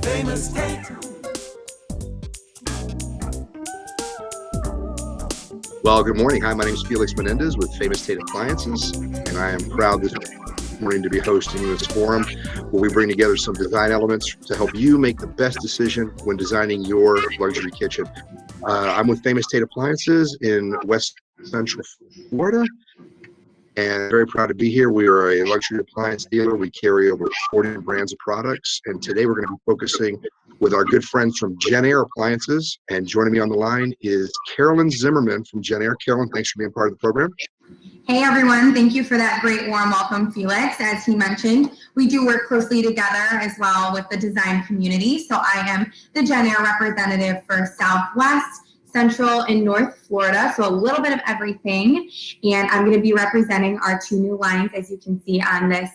Famous Tate. Well, good morning. Hi, my name is Felix Menendez with Famous Tate Appliances, and I am proud this morning to be hosting this forum where we bring together some design elements to help you make the best decision when designing your luxury kitchen. I'm with Famous Tate Appliances in West Central Florida, and very proud to be here. We are a luxury appliance dealer. We carry over 40 brands of products, and today we're going to be focusing with our good friends from JennAir Appliances. And joining me on the line is Carolyn Zimmerman from JennAir. Carolyn, thanks for being part of the program. Hey everyone, thank you for that great warm welcome, Felix. As he mentioned, we do work closely together as well with the design community. So I am the JennAir representative for Southwest, Central, and North Florida. So a little bit of everything. And I'm going to be representing our two new lines, as you can see on this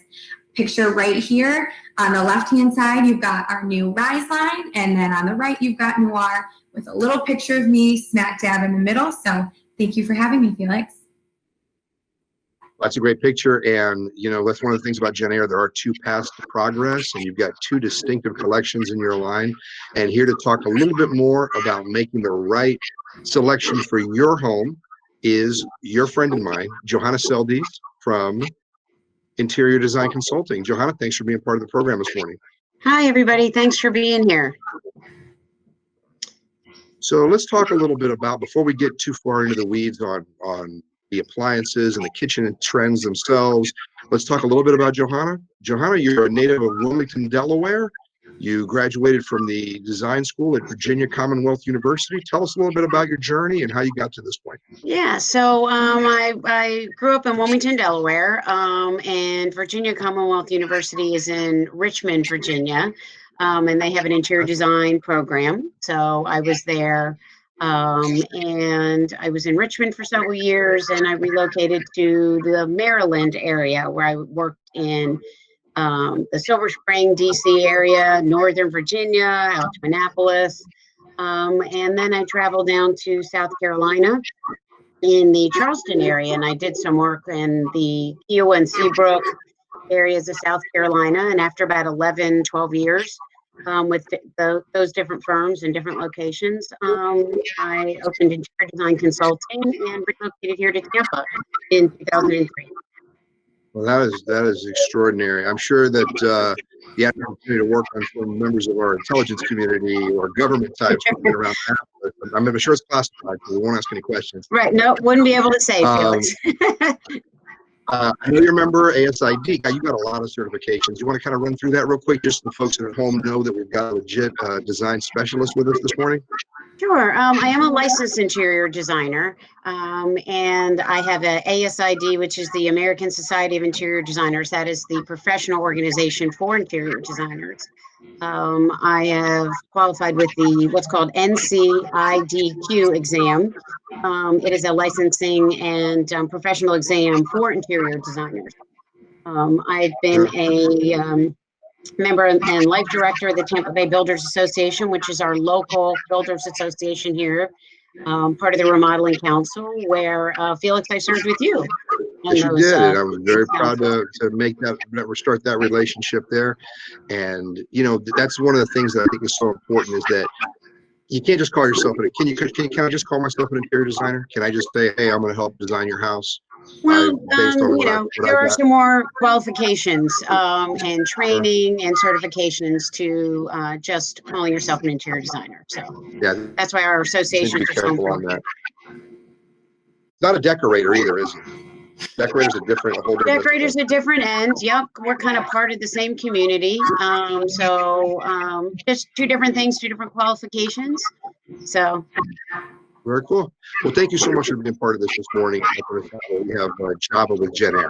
picture right here. On the left-hand side, you've got our new Rise line, and then on the right, you've got Noir with a little picture of me smack dab in the middle. So thank you for having me, Felix. That's a great picture, and you know, that's one of the things about JennAir. There are two paths to progress, and you've got two distinctive collections in your line. And here to talk a little bit more about making the right selection for your home is your friend and mine, Johanna Seldes from Interior Design Consulting. Johanna, thanks for being part of the program this morning. Hi, everybody. Thanks for being here. So let's talk a little bit about, before we get too far into the weeds on the appliances and the kitchen and trends themselves, let's talk a little bit about Johanna. Johanna, you're a native of Wilmington, Delaware. You graduated from the design school at Virginia Commonwealth University. Tell us a little bit about your journey and how you got to this point. Yeah, so I grew up in Wilmington, Delaware, and Virginia Commonwealth University is in Richmond, Virginia, and they have an interior design program. So I was there, and I was in Richmond for several years, and I relocated to the Maryland area where I worked in the Silver Spring, DC area, Northern Virginia, out to Annapolis. And then I traveled down to South Carolina in the Charleston area, and I did some work in the Kiowa and Seabrook areas of South Carolina. And after about 11, 12 years with those different firms and different locations, I opened Interior Design Consulting and relocated here to Tampa in 2003. Well, that is extraordinary. I'm sure that you had the opportunity to work on some members of our intelligence community or government types around that. But I'm sure it's classified, so we won't ask any questions. Right. No, wouldn't be able to say, Felix. I know you're a member of ASID. Now, you've got a lot of certifications. You want to kind of run through that real quick, just so the folks at home know that we've got a legit design specialist with us this morning? Sure. I am a licensed interior designer, and I have a ASID, which is the American Society of Interior Designers. That is the professional organization for interior designers. I have qualified with the what's called NCIDQ exam. It is a licensing and professional exam for interior designers. I've been a member and life director of the Tampa Bay Builders Association, which is our local builders association here, part of the Remodeling Council, where Felix, I served with you. Yes, you did. I was very proud to make that, start that relationship there. And, you know, that's one of the things that I think is so important, is that you can't just call yourself can I just call myself an interior designer? Can I just say, hey, I'm going to help design your house? Well, you know, there are some more qualifications and training and certifications to just calling yourself an interior designer. So yeah, that's why our association is so important. It's not a decorator either, is it? Decorators are different. Decorators are different ends. Yep, we're kind of part of the same community. Just two different things, two different qualifications. So. Very cool. Well, thank you so much for being part of this morning. We have Java with JennAir.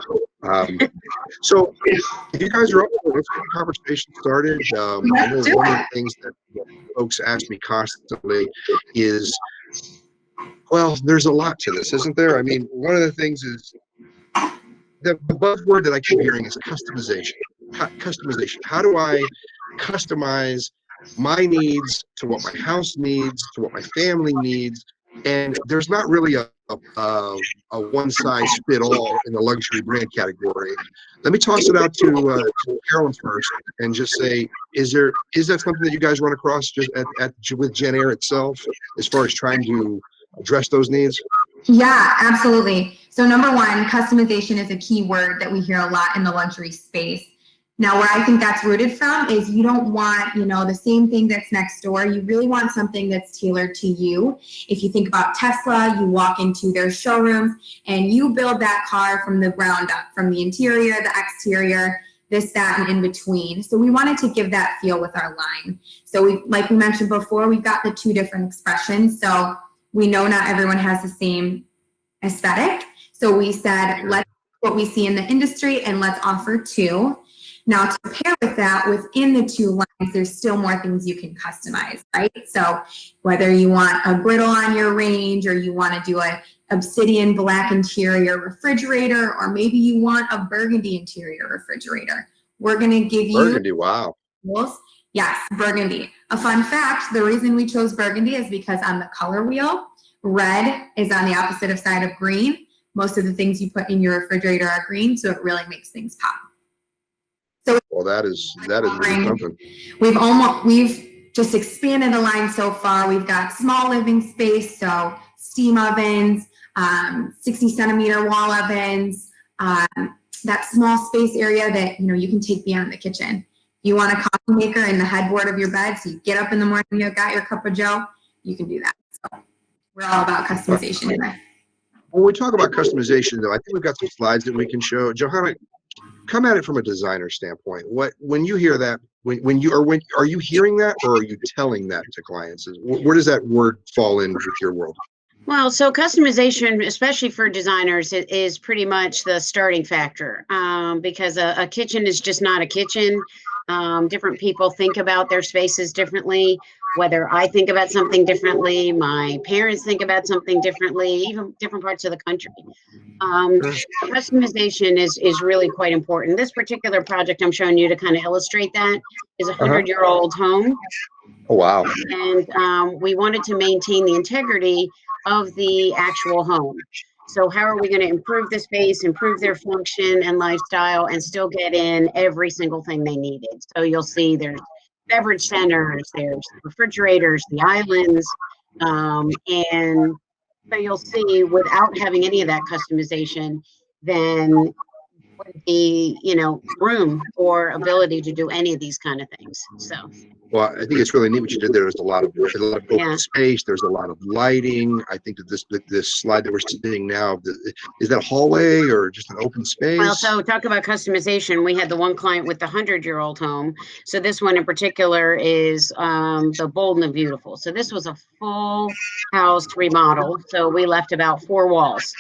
So if you guys are up, let's get the conversation started. I know one of the things that folks ask me constantly is, well, there's a lot to this, isn't there? I mean, one of the things is the buzzword that I keep hearing is customization. Customization. How do I customize my needs to what my house needs, to what my family needs? And there's not really a one size fit all in the luxury brand category. Let me toss it out to Carolyn first and just say, is that something that you guys run across just with JennAir itself, as far as trying to address those needs? Yeah, absolutely. So number one, customization is a key word that we hear a lot in the luxury space. Now, where I think that's rooted from is you don't want, the same thing that's next door. You really want something that's tailored to you. If you think about Tesla, you walk into their showrooms and you build that car from the ground up, from the interior, the exterior, this, that, and in between. So we wanted to give that feel with our line. So like we mentioned before, we've got the two different expressions. So we know not everyone has the same aesthetic. So we said, let's what we see in the industry and let's offer two. Now, to pair with that, within the two lines, there's still more things you can customize, right? So whether you want a griddle on your range, or you want to do a obsidian black interior refrigerator, or maybe you want a burgundy interior refrigerator, we're going to give you Burgundy. Wow. tools. Yes, burgundy. A fun fact, the reason we chose burgundy is because on the color wheel, red is on the opposite side of green. Most of the things you put in your refrigerator are green, so it really makes things pop. So, well, that is really something. We've just expanded the line so far. We've got small living space, so steam ovens, 60-centimeter wall ovens, that small space area that you can take beyond the kitchen. You want a coffee maker in the headboard of your bed, so you get up in the morning, you got your cup of joe, you can do that. So we're all about customization today. When we talk about customization, though, I think we've got some slides that we can show. Johanna, come at it from a designer standpoint. When you hear that, are you hearing that, or are you telling that to clients? Where does that word fall in with your world? Well, so customization, especially for designers, it is pretty much the starting factor, because a kitchen is just not a kitchen. Different people think about their spaces differently. Whether I think about something differently, my parents think about something differently, even different parts of the country. Customization is really quite important. This particular project I'm showing you to kind of illustrate that is a 100-year-old home. Oh, wow. And we wanted to maintain the integrity of the actual home. So how are we going to improve the space, improve their function and lifestyle, and still get in every single thing they needed? So you'll see there's beverage centers, there's refrigerators, the islands, and so you'll see without having any of that customization, then would be, room or ability to do any of these kind of things. So. Well, I think it's really neat what you did there. There's a lot of open space. There's a lot of lighting. I think that this slide that we're seeing now, is that a hallway or just an open space? Well, so talk about customization. We had the one client with the 100-year-old home. So this one in particular is the Bold and the Beautiful. So this was a full house remodel. So we left about 4 walls.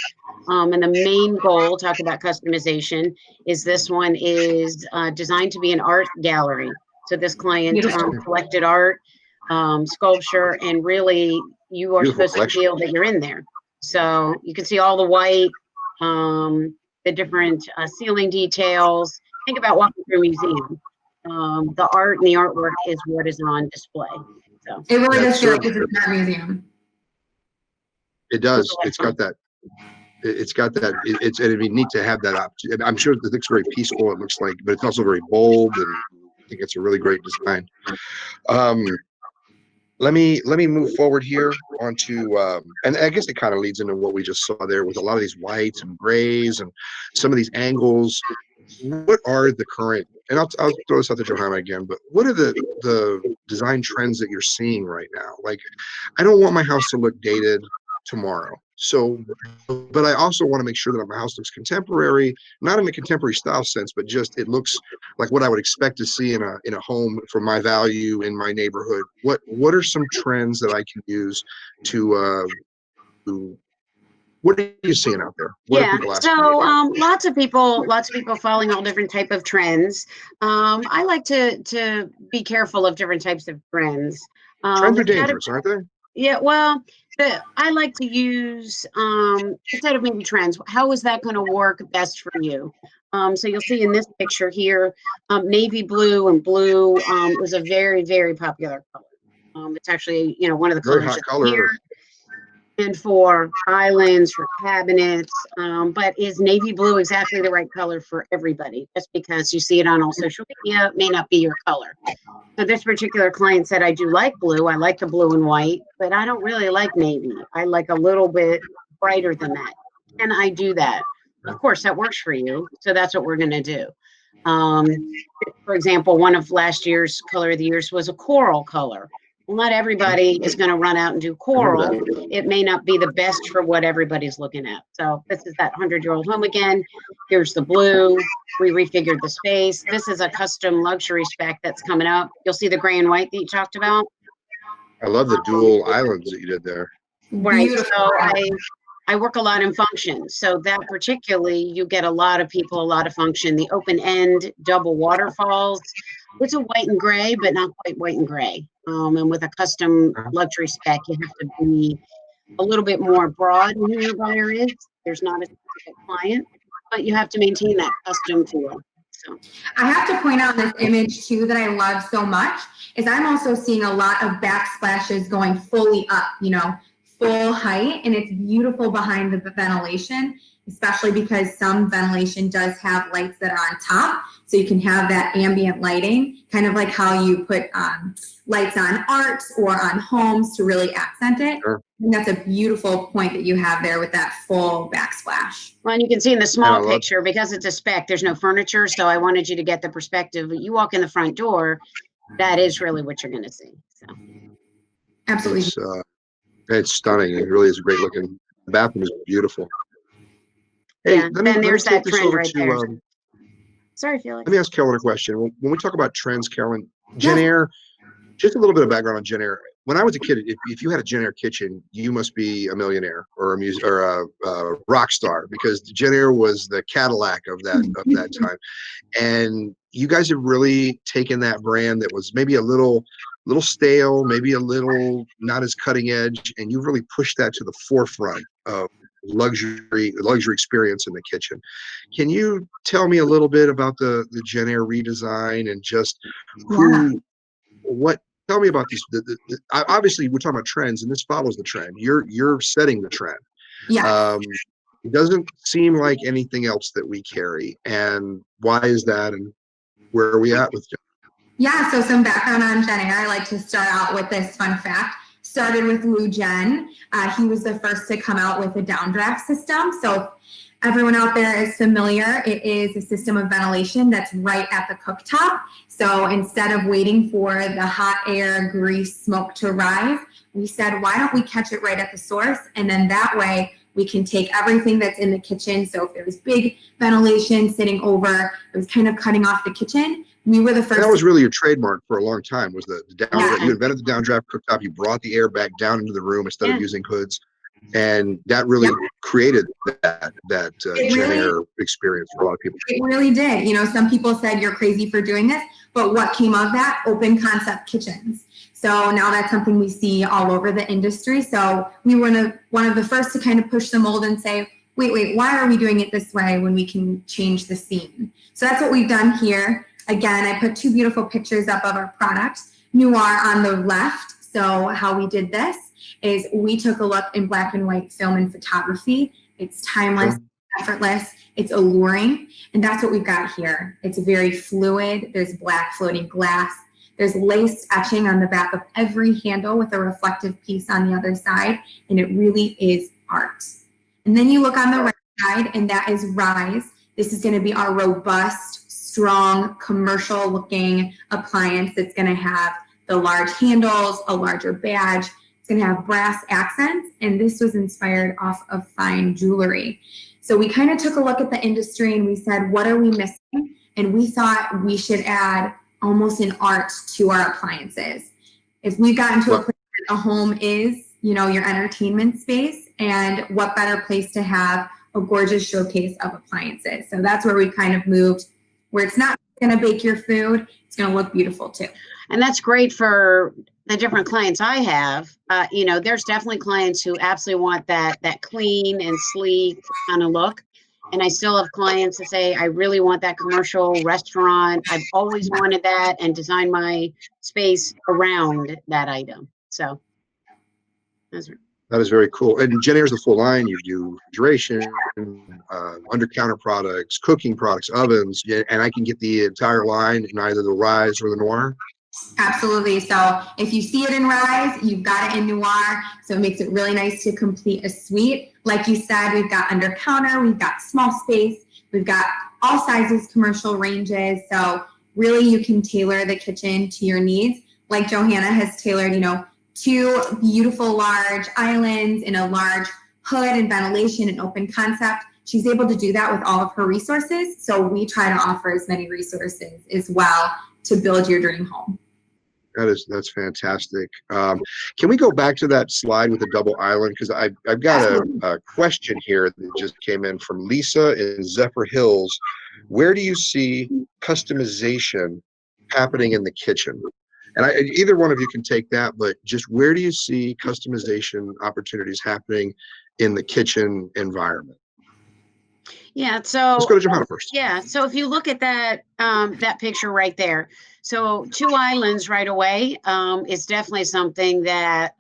And the main goal, talk about customization, is this one is designed to be an art gallery. So this client collected art, sculpture, and really you are supposed to feel that you're in there. So you can see all the white, the different ceiling details. Think about walking through a museum. The art and the artwork is what is on display. So it really does feel like this is not a museum. It does. It's got that. It's got that. It'd be neat to have that option. I'm sure it looks very peaceful. It looks like, but it's also very bold, and I think it's a really great design. Let me move forward here onto, and I guess it kind of leads into what we just saw there with a lot of these whites and grays and some of these angles. What are the current, and I'll throw this out to Johanna again, but what are the design trends that you're seeing right now? Like, I don't want my house to look dated tomorrow. So, but I also want to make sure that my house looks contemporary, not in a contemporary style sense, but just it looks like what I would expect to see in a home for my value in my neighborhood. What are some trends that I can use to what are you seeing out there? Lots of people following all different type of trends. I like to be careful of different types of trends. Trends are dangerous, aren't they? Yeah, well, I like to use, instead of maybe trends, how is that going to work best for you? So you'll see in this picture here, navy blue and blue is a very, very popular color. It's actually, one of the very colors hot color. Here. and for islands, for cabinets. But is navy blue exactly the right color for everybody? Just because you see it on all social media, it may not be your color. So this particular client said, I do like blue. I like the blue and white, but I don't really like navy. I like a little bit brighter than that. And I do that. Of course, that works for you. So that's what we're going to do. For example, one of last year's color of the years was a coral color. Well, not everybody is going to run out and do coral. It may not be the best for what everybody's looking at. So this is that 100-year-old home again. Here's the blue. We refigured the space. This is a custom luxury spec that's coming up. You'll see the gray and white that you talked about. I love the dual islands that you did there. Right. So I work a lot in function. So that particularly, you get a lot of people, a lot of function. The open end double waterfalls. It's a white and gray, but not quite white and gray. And with a custom luxury spec, you have to be a little bit more broad in who your buyer is. There's not a specific client, but you have to maintain that custom feel. So I have to point out this image too that I love so much is I'm also seeing a lot of backsplashes going fully up, full height, and it's beautiful behind the ventilation, especially because some ventilation does have lights that are on top, so you can have that ambient lighting, kind of like how you put lights on art or on homes to really accent it. Sure. And that's a beautiful point that you have there with that full backsplash. well, and you can see in the small picture, because it's a spec, there's no furniture, so I wanted you to get the perspective. You walk in the front door, that is really what you're going to see. So Absolutely. It's stunning. It really is great looking. The bathroom is beautiful. Hey, yeah, then there's that trend right there. Sorry, Felix. Let me ask Carolyn a question. When we talk about trends, Carolyn, JennAir, just a little bit of background on JennAir. When I was a kid, if you had a JennAir kitchen, you must be a millionaire or a rock star, because JennAir was the Cadillac of that time. And you guys have really taken that brand that was maybe a little stale, maybe a little not as cutting edge, and you've really pushed that to the forefront of luxury experience in the kitchen. Can you tell me a little bit about the JennAir redesign and just tell me about these. Obviously, we're talking about trends, and this follows the trend. You're setting the trend. Yeah. It doesn't seem like anything else that we carry. And why is that? And where are we at with JennAir? Yeah, so some background on JennAir. I like to start out with this fun fact. Started with Lou Jen. He was the first to come out with a downdraft system. So everyone out there is familiar. It is a system of ventilation that's right at the cooktop. So instead of waiting for the hot air, grease, smoke to rise, we said, why don't we catch it right at the source? And then that way we can take everything that's in the kitchen. So if there was big ventilation sitting over, it was kind of cutting off the kitchen. We were the first. That was really your trademark for a long time, was the downdraft. You invented the downdraft cooktop. You brought the air back down into the room instead of using hoods. And that really created that JennAir experience for a lot of people. It really did. Some people said you're crazy for doing this, but what came of that? Open concept kitchens. So now that's something we see all over the industry. So we were one of the first to kind of push the mold and say, wait, why are we doing it this way when we can change the scene? So that's what we've done here. Again, I put two beautiful pictures up of our product. Noir on the left. So how we did this is we took a look in black and white film and photography. It's timeless, effortless, it's alluring, and that's what we've got here. It's very fluid. There's black floating glass. There's lace etching on the back of every handle with a reflective piece on the other side, and it really is art. And then you look on the right side, and that is Rise. This is going to be our robust, strong, commercial-looking appliance that's going to have the large handles, a larger badge. It's going to have brass accents, and this was inspired off of fine jewelry. So we kind of took a look at the industry and we said, what are we missing? And we thought we should add almost an art to our appliances. If we've gotten to a place that a home is, your entertainment space, and what better place to have a gorgeous showcase of appliances. So that's where we kind of moved, where it's not going to bake your food, it's going to look beautiful too. And that's great for the different clients I have. There's definitely clients who absolutely want that clean and sleek kind of look. And I still have clients that say, I really want that commercial restaurant. I've always wanted that, and design my space around that item. So That is very cool. And JennAir is the full line. You do refrigeration, under counter products, cooking products, ovens, yeah, and I can get the entire line in either the Rise or the Noir. Absolutely. So if you see it in Rise, you've got it in Noir. So it makes it really nice to complete a suite. Like you said, we've got under counter, we've got small space, we've got all sizes, commercial ranges. So really you can tailor the kitchen to your needs. Like Johanna has tailored, you know, 2 beautiful large islands in a large hood and ventilation and open concept. She's able to do that with all of her resources. So we try to offer as many resources as well to build your dream home. That's fantastic. Can we go back to that slide with the double island? Because I've got a question here that just came in from Lisa in Zephyr Hills. Where do you see customization happening in the kitchen? And either one of you can take that, but just where do you see customization opportunities happening in the kitchen environment? Yeah, so let's go to Johanna first. Yeah, so if you look at that that picture right there, so 2 islands right away is definitely something that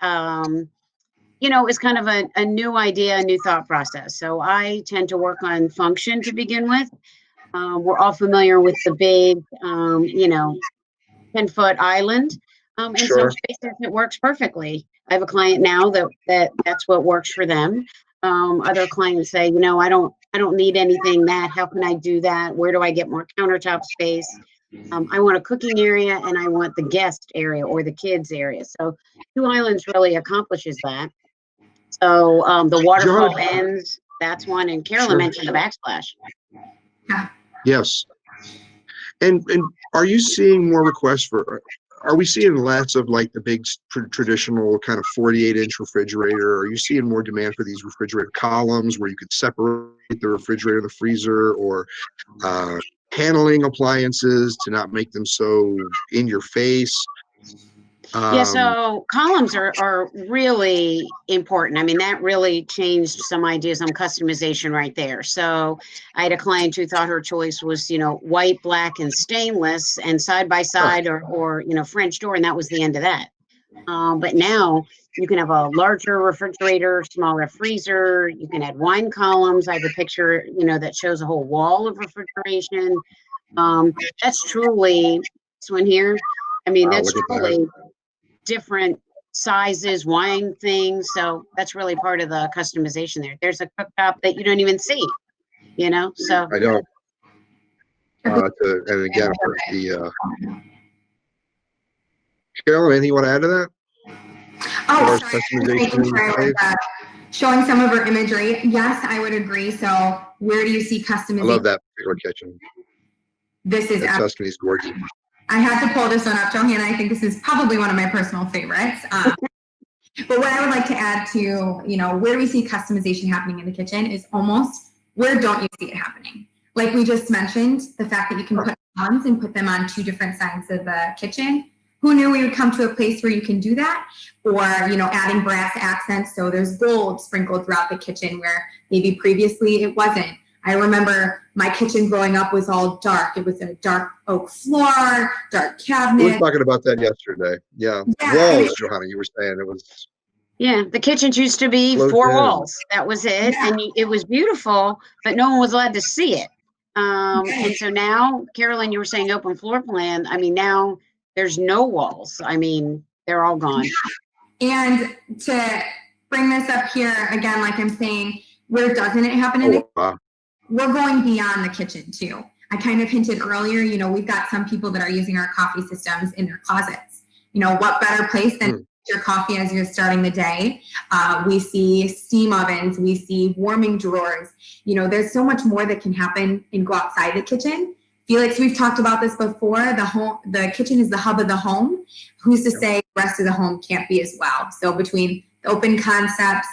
you know, is kind of a new idea, a new thought process. So I tend to work on function to begin with. We're all familiar with the big, you know, 10-foot island. In some Sure. spaces, it works perfectly. I have a client now that's what works for them. Other clients say, you know, I don't need anything that. How can I do that? Where do I get more countertop space? I want a cooking area and I want the guest area or the kids area. So 2 islands really accomplishes that. So the waterfall Johanna, ends, that's one. And Carolyn sure. mentioned the backsplash. Yes. And are you seeing more requests for, are we seeing less of like the big traditional kind of 48-inch refrigerator? Are you seeing more demand for these refrigerator columns where you could separate the refrigerator and the freezer, or paneling appliances to not make them so in your face? Yeah, so columns are really important. I mean, that really changed some ideas on customization right there. So I had a client who thought her choice was, you know, white, black, and stainless, and side by side, or you know, French door, and that was the end of that. But now you can have a larger refrigerator, smaller freezer. You can add wine columns. I have a picture, you know, that shows a whole wall of refrigeration. That's truly this one here. I mean, Wow, that's truly different sizes, wine things. So that's really part of the customization there. There's a cooktop that you don't even see, you know, so. I don't. And again, for the Carolyn, anything you want to add to that? Oh, sorry. Showing some of her imagery. Yes, I would agree. So where do you see customization? I love that particular kitchen. This is Tuscany's gorgeous. I had to pull this one up, Johanna. I think this is probably one of my personal favorites. But what I would like to add to, you know, where we see customization happening in the kitchen is almost where don't you see it happening? Like we just mentioned, the fact that you can put columns and put them on 2 different sides of the kitchen. Who knew we would come to a place where you can do that? Or, you know, adding brass accents. So there's gold sprinkled throughout the kitchen where maybe previously it wasn't. I remember my kitchen growing up was all dark. It was a dark oak floor, dark cabinet. We were talking about that yesterday. Yeah. Walls, Johanna, you were saying it was. Yeah, the kitchens used to be 4 walls. That was it. Yeah. And it was beautiful, but no one was allowed to see it. And so now, Carolyn, you were saying open floor plan. I mean, now there's no walls. I mean, they're all gone. And to bring this up here again, like I'm saying, where doesn't it happen in the we're going beyond the kitchen too. I kind of hinted earlier, you know, we've got some people that are using our coffee systems in their closets. You know, what better place than your coffee as you're starting the day? We see steam ovens, we see warming drawers. You know, there's so much more that can happen and go outside the kitchen. Felix, we've talked about this before. The kitchen is the hub of the home. Who's to say the rest of the home can't be as well? So between the open concepts,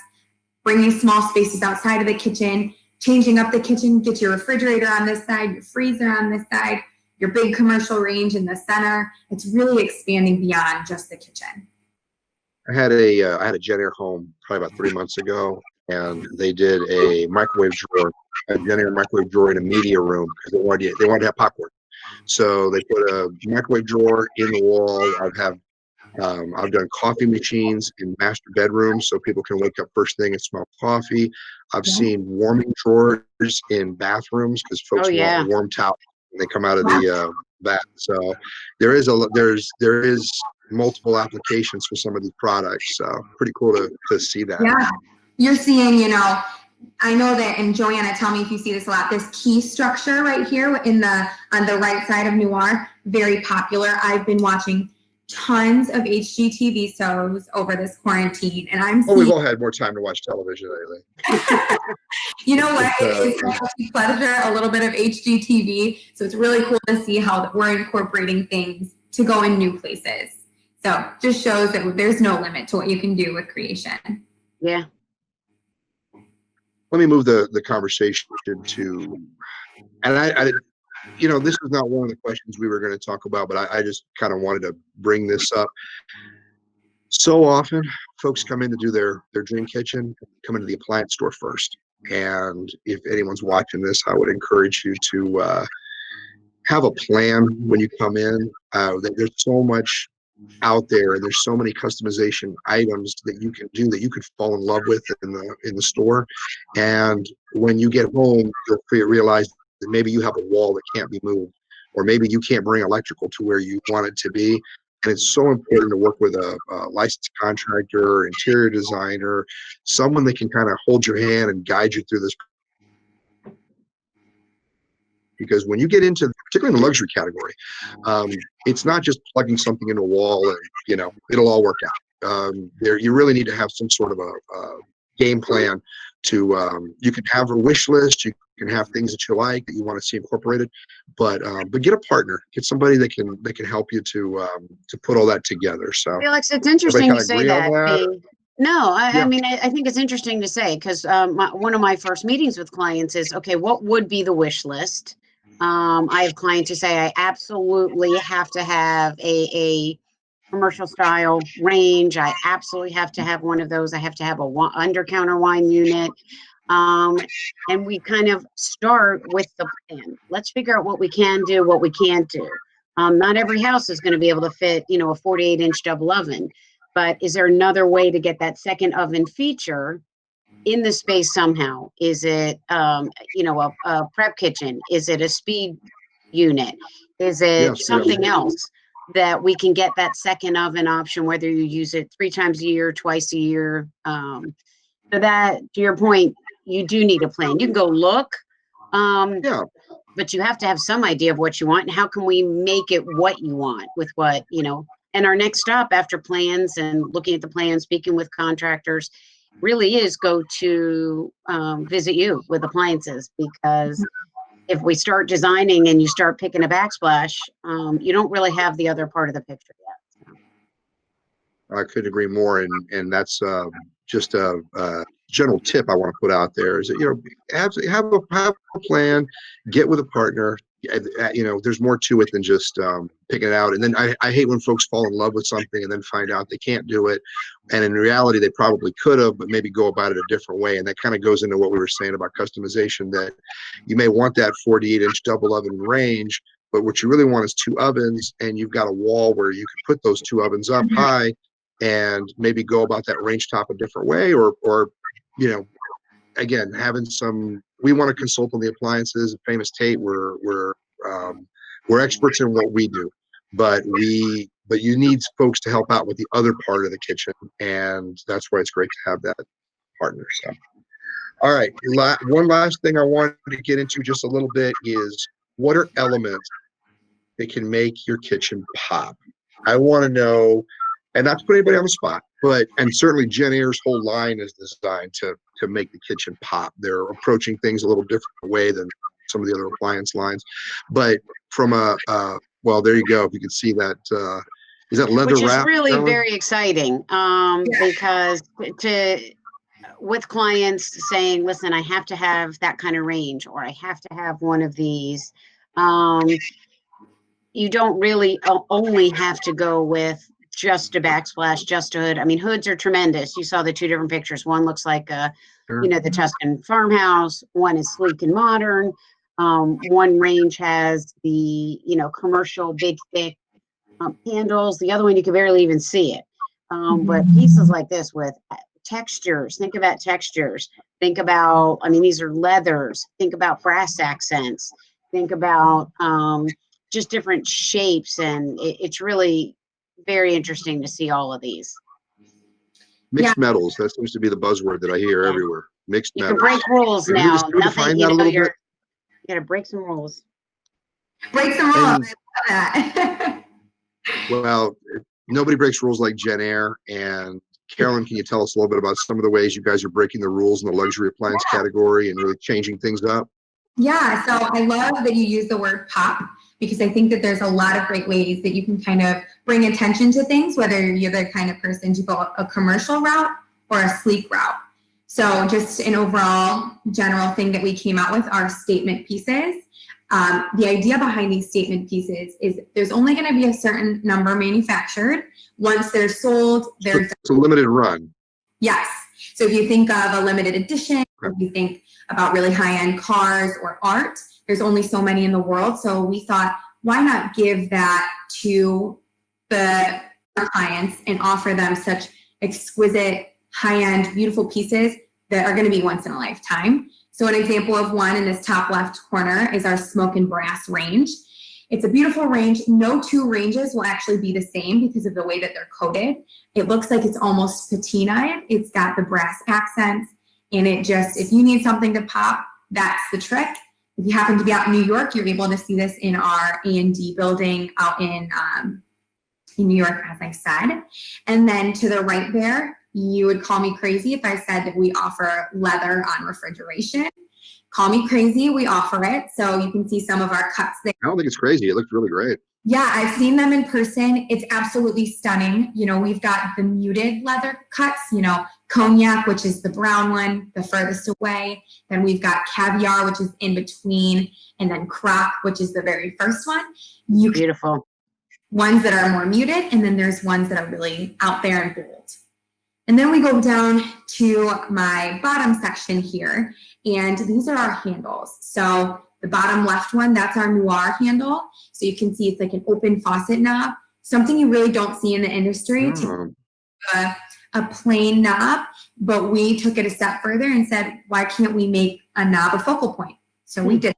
bringing small spaces outside of the kitchen, changing up the kitchen, get your refrigerator on this side, your freezer on this side, your big commercial range in the center. It's really expanding beyond just the kitchen. I had a JennAir home probably about 3 months ago, and they did a microwave drawer, a JennAir microwave drawer in a media room because they wanted to have popcorn. So they put a microwave drawer in the wall. I'd have I've done coffee machines in master bedrooms so people can wake up first thing and smell coffee. I've seen warming drawers in bathrooms because folks want a warm towel when they come out of the bath. So there is multiple applications for some of these products. So pretty cool to see that. Yeah, you're seeing, you know, I know that, and Johanna, tell me if you see this a lot, this key structure right here on the right side of Noir, very popular. I've been watching tons of HGTV shows over this quarantine, and I'm seeing, we've all had more time to watch television lately. You know what? It is a pleasure, a little bit of HGTV. So it's really cool to see how we're incorporating things to go in new places. So just shows that there's no limit to what you can do with creation. Yeah. Let me move the conversation to, and I you know, this is not one of the questions we were going to talk about, but I just kind of wanted to bring this up. So often folks come in to do their dream kitchen, come into the appliance store first. And if anyone's watching this, I would encourage you to have a plan when you come in. There's so much out there, and there's so many customization items that you can do that you could fall in love with in the store. And when you get home, you'll realize that maybe you have a wall that can't be moved, or maybe you can't bring electrical to where you want it to be. And it's so important to work with a licensed contractor, interior designer, someone that can kind of hold your hand and guide you through this. Because when you get into, particularly in the luxury category, it's not just plugging something into a wall and, you know, it'll all work out. You really need to have some sort of a game plan to, you can have a wish list, you can have things that you like that you want to see incorporated, but get a partner, get somebody that can help you to put all that together. So Felix, it's interesting you say that. No, I mean, I think it's interesting to say, because one of my first meetings with clients is, okay, what would be the wish list? I have clients who say, I absolutely have to have a commercial style range. I absolutely have to have one of those. I have to have a under counter wine unit. And we kind of start with the plan. Let's figure out what we can do, what we can't do. Not every house is going to be able to fit, you know, a 48-inch double oven. But is there another way to get that second oven feature in the space somehow? Is it, you know, a prep kitchen? Is it a speed unit? Is it something else that we can get that second oven option, whether you use it 3 times a year, twice a year? So that, to your point, you do need a plan. You can go look, but you have to have some idea of what you want, and how can we make it what you want with what, you know. And our next stop after plans and looking at the plans, speaking with contractors, really is go to visit you with appliances, because if we start designing and you start picking a backsplash, you don't really have the other part of the picture yet. I couldn't agree more, and that's just a general tip I want to put out there is that, you know, have a plan, get with a partner. You know, there's more to it than just picking it out. And then I hate when folks fall in love with something and then find out they can't do it. And in reality, they probably could have, but maybe go about it a different way. And that kind of goes into what we were saying about customization, that you may want that 48-inch double oven range, but what you really want is 2 ovens, and you've got a wall where you can put those 2 ovens up high and maybe go about that range top a different way, or you know, again, having we want to consult on the appliances. Famous Tate, we're experts in what we do, but you need folks to help out with the other part of the kitchen, and that's why it's great to have that partner. So, all right, one last thing I wanted to get into just a little bit is, what are elements that can make your kitchen pop? I want to know, and not to put anybody on the spot, and certainly JennAir's whole line is designed to make the kitchen pop. They're approaching things a little different way than some of the other appliance lines. But from well, there you go. If you can see that, is that leather wrap? Which is really very exciting, because with clients saying, listen, I have to have that kind of range, or I have to have one of these. You don't really only have to go with just a backsplash, just a hood. I mean, hoods are tremendous. You saw the 2 different pictures. One looks like you know, the Tuscan farmhouse. One is sleek and modern. One range has the, you know, commercial big thick handles. The other one, you can barely even see it. But pieces like this with textures, think about textures. Think about, I mean, these are leathers. Think about brass accents. Think about just different shapes. And it's really very interesting to see all of these. Mixed metals. That seems to be the buzzword that I hear everywhere. Mixed You metals. can break rules Can now. you define that a little bit? You got to break some rules. Break some rules. I love that. Well, nobody breaks rules like JennAir. And Carolyn, can you tell us a little bit about some of the ways you guys are breaking the rules in the luxury appliance category and really changing things up? Yeah, so I love that you use the word pop, because I think that there's a lot of great ways that you can kind of bring attention to things, whether you're the kind of person to go a commercial route or a sleek route. So just an overall general thing that we came out with are statement pieces. The idea behind these statement pieces is there's only going to be a certain number manufactured. Once they're sold, they're It's a limited run. Yes. So if you think of a limited edition, if you think about really high-end cars or art, there's only so many in the world. So we thought, why not give that to our clients and offer them such exquisite, high-end, beautiful pieces that are going to be once in a lifetime. So an example of one in this top left corner is our smoke and brass range. It's a beautiful range. No two ranges will actually be the same because of the way that they're coated. It looks like it's almost patinaed. It's got the brass accents, and it just, if you need something to pop, that's the trick. If you happen to be out in New York, you're able to see this in our A&D building out in New York, as I said. And then to the right there, you would call me crazy if I said that we offer leather on refrigeration. Call me crazy, we offer it. So you can see some of our cuts there. I don't think it's crazy. It looked really great. Yeah, I've seen them in person. It's absolutely stunning. You know, we've got the muted leather cuts, you know, cognac, which is the brown one, the furthest away. Then we've got caviar, which is in between, and then croc, which is the very first one. Beautiful. Ones that are more muted, and then there's ones that are really out there and bold. And then we go down to my bottom section here, and these are our handles. So the bottom left one, that's our noir handle. So you can see it's like an open faucet knob, something you really don't see in the industry. A plain knob, but we took it a step further and said, why can't we make a knob a focal point? So we did.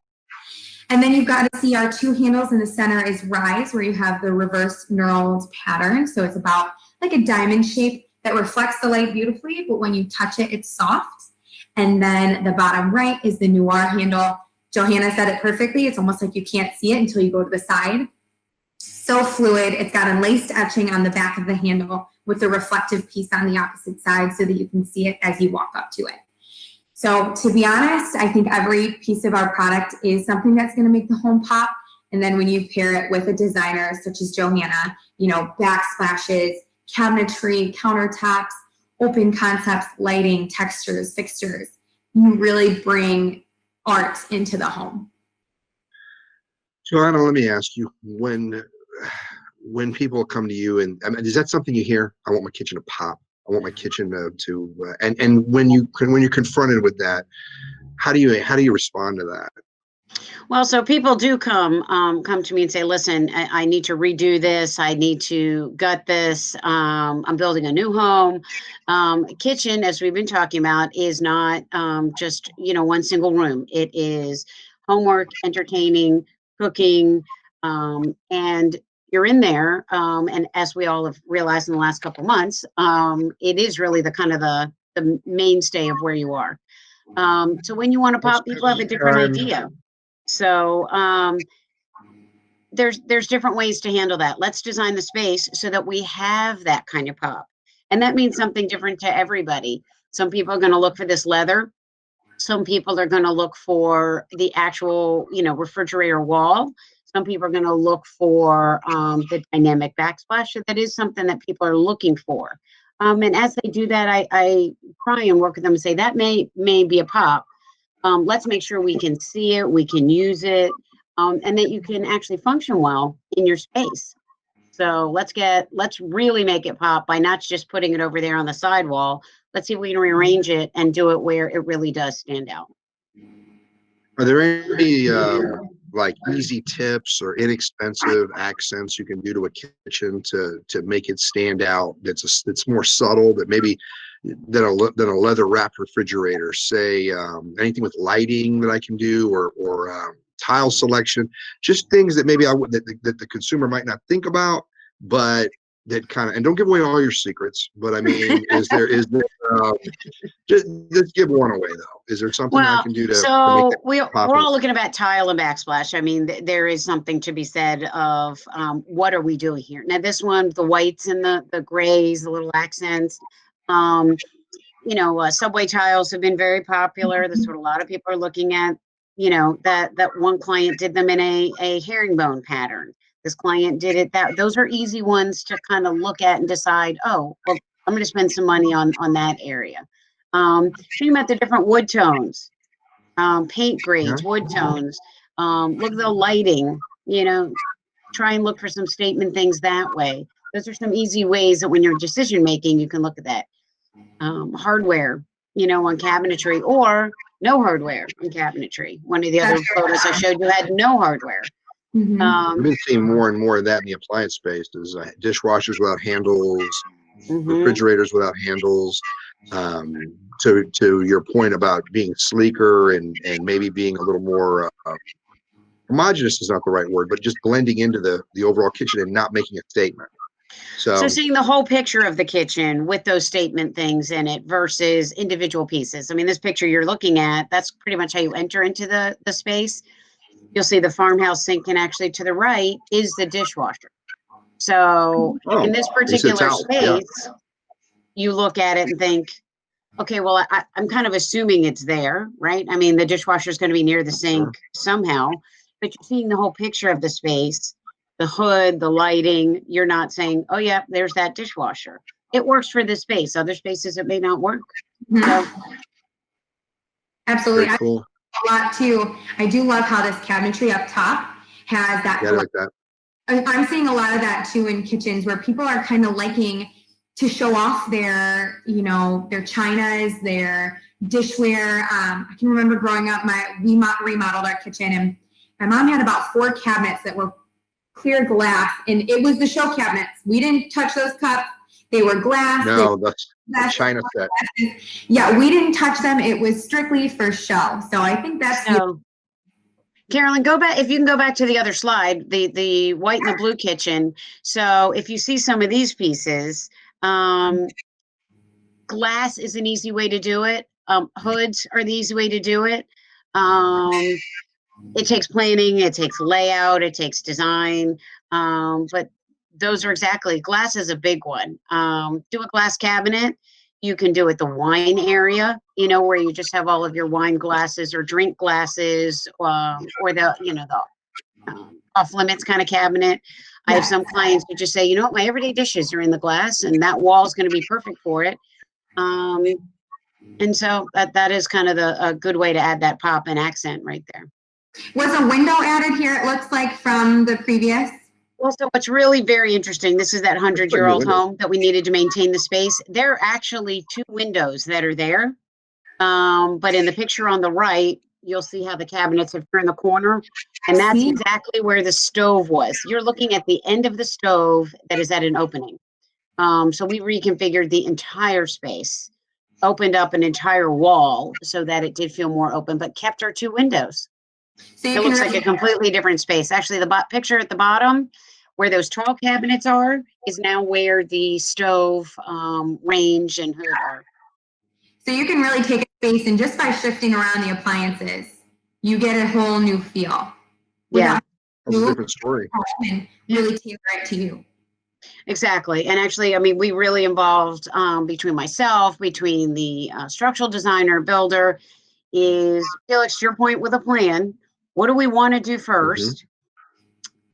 And then you've got to see our two handles in the center is rise, where you have the reverse knurled pattern. So it's about like a diamond shape that reflects the light beautifully, but when you touch it, it's soft. And then the bottom right is the noir handle. Johanna said it perfectly. It's almost like you can't see it until you go to the side. So fluid. It's got a laced etching on the back of the handle with a reflective piece on the opposite side so that you can see it as you walk up to it. So to be honest, I think every piece of our product is something that's going to make the home pop. And then when you pair it with a designer such as Johanna, you know, backsplashes, cabinetry, countertops, open concepts, lighting, textures, fixtures, you really bring art into the home. Johanna, let me ask you, when people come to you, and I mean, is that something you hear? I want my kitchen to pop. I want my kitchen and when you're confronted with that, how do you respond to that? Well, so people do come to me and say, listen, I need to redo this. I need to gut this. I'm building a new home. Kitchen, as we've been talking about, is not just, you know, one single room. It is homework, entertaining, cooking, and you're in there. And as we all have realized in the last couple of months, it is really the kind of the mainstay of where you are. So when you want to pop, people have a different idea. So there's different ways to handle that. Let's design the space so that we have that kind of pop. And that means something different to everybody. Some people are going to look for this leather. Some people are going to look for the actual, you know, refrigerator wall. Some people are going to look for the dynamic backsplash. So that is something that people are looking for. And as they do that, I try and work with them and say that may be a pop. Let's make sure we can see it, we can use it, and that you can actually function well in your space. So let's really make it pop by not just putting it over there on the sidewall. Let's see if we can rearrange it and do it where it really does stand out. Are there any like easy tips or inexpensive accents you can do to a kitchen to make it stand out? That's more subtle, that maybe than a leather wrapped refrigerator. Say anything with lighting that I can do, or tile selection, just things that maybe that the consumer might not think about, but that kind of, and don't give away all your secrets, but I mean, is there just give one away though. Is there something I can do to so make we're popular? all looking about tile and backsplash. I mean, there is something to be said of what are we doing here? Now, this one, the whites and the grays, the little accents, subway tiles have been very popular. That's what a lot of people are looking at. That one client did them in a herringbone pattern. This client did it those are easy ones to kind of look at and decide, oh, well, I'm going to spend some money on that area. Thinking about the different wood tones, paint grades, wood tones, look at the lighting, try and look for some statement things that way. Those are some easy ways that when you're decision making, you can look at that. Hardware, on cabinetry, or no hardware on cabinetry. One of the other photos I showed you had no hardware. I've been seeing more and more of that in the appliance space. Is dishwashers without handles, refrigerators without handles. To your point about being sleeker and maybe being a little more homogenous is not the right word, but just blending into the overall kitchen and not making a statement. So seeing the whole picture of the kitchen with those statement things in it versus individual pieces. I mean, this picture you're looking at, that's pretty much how you enter into the space. You'll see the farmhouse sink, and actually to the right is the dishwasher. So in this particular space, you look at it and think, okay, well, I'm kind of assuming it's there, right? I mean, the dishwasher is going to be near the sink somehow, but you're seeing the whole picture of the space, the hood, the lighting. You're not saying, oh, yeah, there's that dishwasher. It works for this space. Other spaces, it may not work. So, absolutely. very cool. A lot too. I do love how this cabinetry up top has that. Yeah, I like that. I'm seeing a lot of that too in kitchens, where people are kind of liking to show off their, their chinas, their dishware. I can remember growing up, we remodeled our kitchen, and my mom had about 4 cabinets that were clear glass, and it was the show cabinets. We didn't touch those cups. They were glass. No, that's the china set. Yeah, we didn't touch them. It was strictly for show. So I think that's Carolyn, go back. If you can go back to the other slide, the white and the blue kitchen. So if you see some of these pieces, glass is an easy way to do it. Hoods are the easy way to do it. It takes planning, it takes layout, it takes design. But those are exactly, glass is a big one. Do a glass cabinet. You can do it the wine area, where you just have all of your wine glasses or drink glasses, or the off limits kind of cabinet. I have some clients who just say, my everyday dishes are in the glass, and that wall is going to be perfect for it. And so that is kind of a good way to add that pop and accent right there. Was a window added here, it looks like, from the previous? Well, so what's really very interesting, this is that 100-year-old home that we needed to maintain the space. There are actually 2 windows that are there. But in the picture on the right, you'll see how the cabinets have turned the corner. And that's exactly where the stove was. You're looking at the end of the stove that is at an opening. So we reconfigured the entire space, opened up an entire wall so that it did feel more open, but kept our 2 windows. So it looks like a completely different space. Actually, the picture at the bottom where those tall cabinets are is now where the stove, range, and hood are. So you can really take a space, and just by shifting around the appliances, you get a whole new feel. Yeah. That's a different story. And really tailor it to you. Exactly. And actually, I mean, we really involved, between the structural designer, builder, is, Felix, to your point with a plan, what do we want to do first?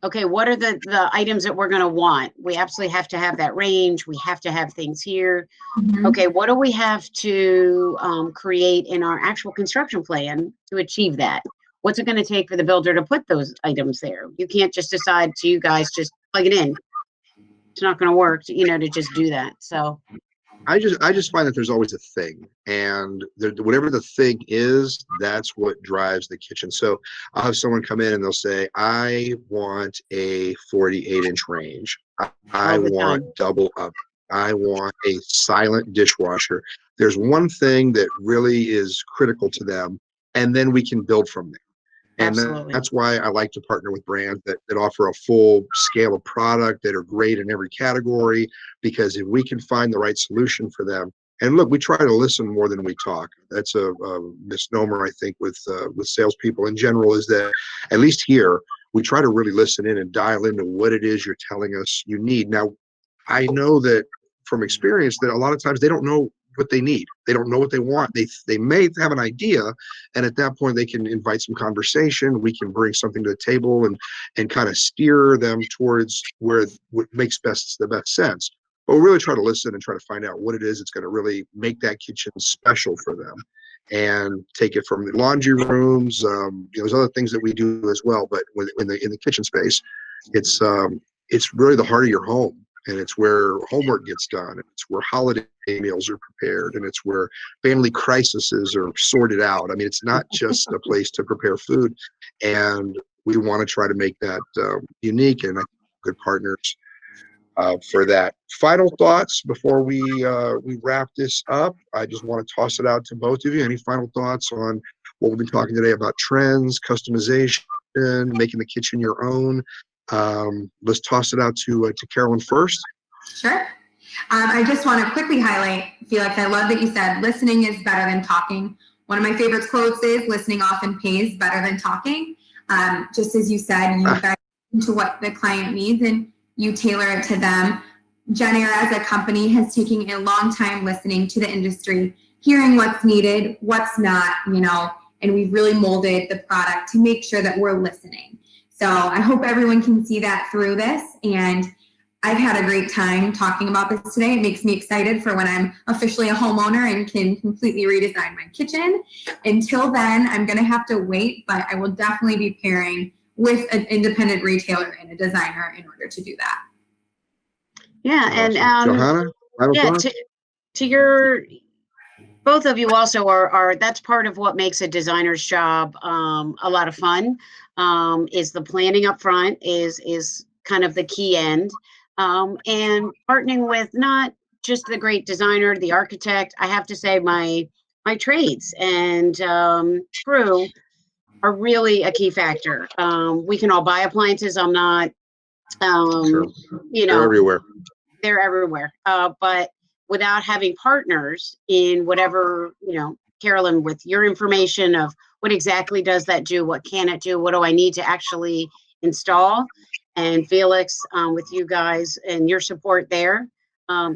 Okay, what are the items that we're going to want? We absolutely have to have that range. We have to have things here. Okay, what do we have to create in our actual construction plan to achieve that? What's it going to take for the builder to put those items there? You can't just decide to, you guys just plug it in. It's not going to work, to just do that. So I just find that there's always a thing, and whatever the thing is, that's what drives the kitchen. So I'll have someone come in and they'll say, I want a 48-inch range. I All the want time. double up. I want a silent dishwasher. There's one thing that really is critical to them, and then we can build from there. And Absolutely. that's why I like to partner with brands that offer a full scale of product, that are great in every category, because if we can find the right solution for them, and look, we try to listen more than we talk. That's a misnomer, I think, with salespeople in general, is that at least here, we try to really listen in and dial into what it is you're telling us you need. Now, I know that from experience that a lot of times they don't know what they need. They don't know what they want. They may have an idea, and at that point they can invite some conversation. We can bring something to the table and kind of steer them towards where what makes the best sense. But we'll really try to listen and try to find out what it is that's going to really make that kitchen special for them, and take it from the laundry rooms. There's other things that we do as well, but in the kitchen space, it's really the heart of your home. And it's where homework gets done, and it's where holiday meals are prepared, and it's where family crises are sorted out. I mean, it's not just a place to prepare food, and we want to try to make that unique, and I think good partners for that. Final thoughts before we wrap this up. I just want to toss it out to both of you. Any final thoughts on what we've been talking today about trends, customization, making the kitchen your own? Let's toss it out to Carolyn first. Sure. I just want to quickly highlight, Felix, I love that you said listening is better than talking. One of my favorite quotes is listening often pays better than talking. Just as you said, you dive into what the client needs and you tailor it to them. JennAir as a company has taken a long time listening to the industry, hearing what's needed, what's not, and we've really molded the product to make sure that we're listening. So I hope everyone can see that through this, and I've had a great time talking about this today. It makes me excited for when I'm officially a homeowner and can completely redesign my kitchen. Until then, I'm going to have to wait, but I will definitely be pairing with an independent retailer and a designer in order to do that. Yeah, and Johanna, to your both of you also are that's part of what makes a designer's job a lot of fun. Is the planning up front is kind of the key end, and partnering with not just the great designer, the architect. I have to say my trades and crew are really a key factor. We can all buy appliances. I'm not, sure. They're everywhere. They're everywhere. But without having partners in whatever, Carolyn, with your information of what exactly does that do? What can it do? What do I need to actually install? And Felix, with you guys and your support there,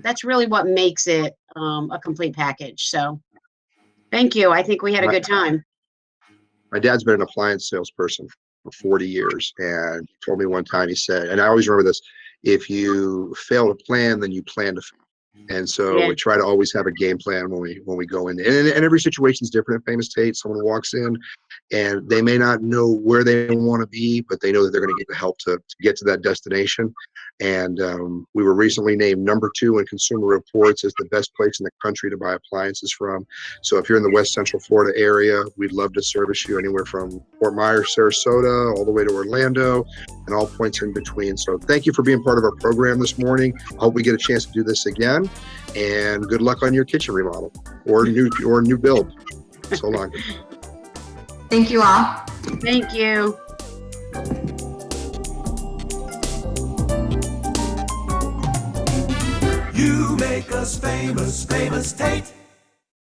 that's really what makes it a complete package. So thank you. I think we had a good time. My dad's been an appliance salesperson for 40 years, and he told me one time, he said, and I always remember this, if you fail to plan, then you plan to fail. And so we try to always have a game plan when we go in, and every situation is different. At Famous Tate, someone walks in and they may not know where they want to be, but they know that they're going to get the help to get to that destination. And we were recently named #2 in Consumer Reports as the best place in the country to buy appliances from. So if you're in the West Central Florida area, we'd love to service you anywhere from Fort Myers, Sarasota, all the way to Orlando, and all points in between. So thank you for being part of our program this morning. I hope we get a chance to do this again, and good luck on your kitchen remodel or new build. So long. Thank you all. Thank you. You make us famous, Famous Tate.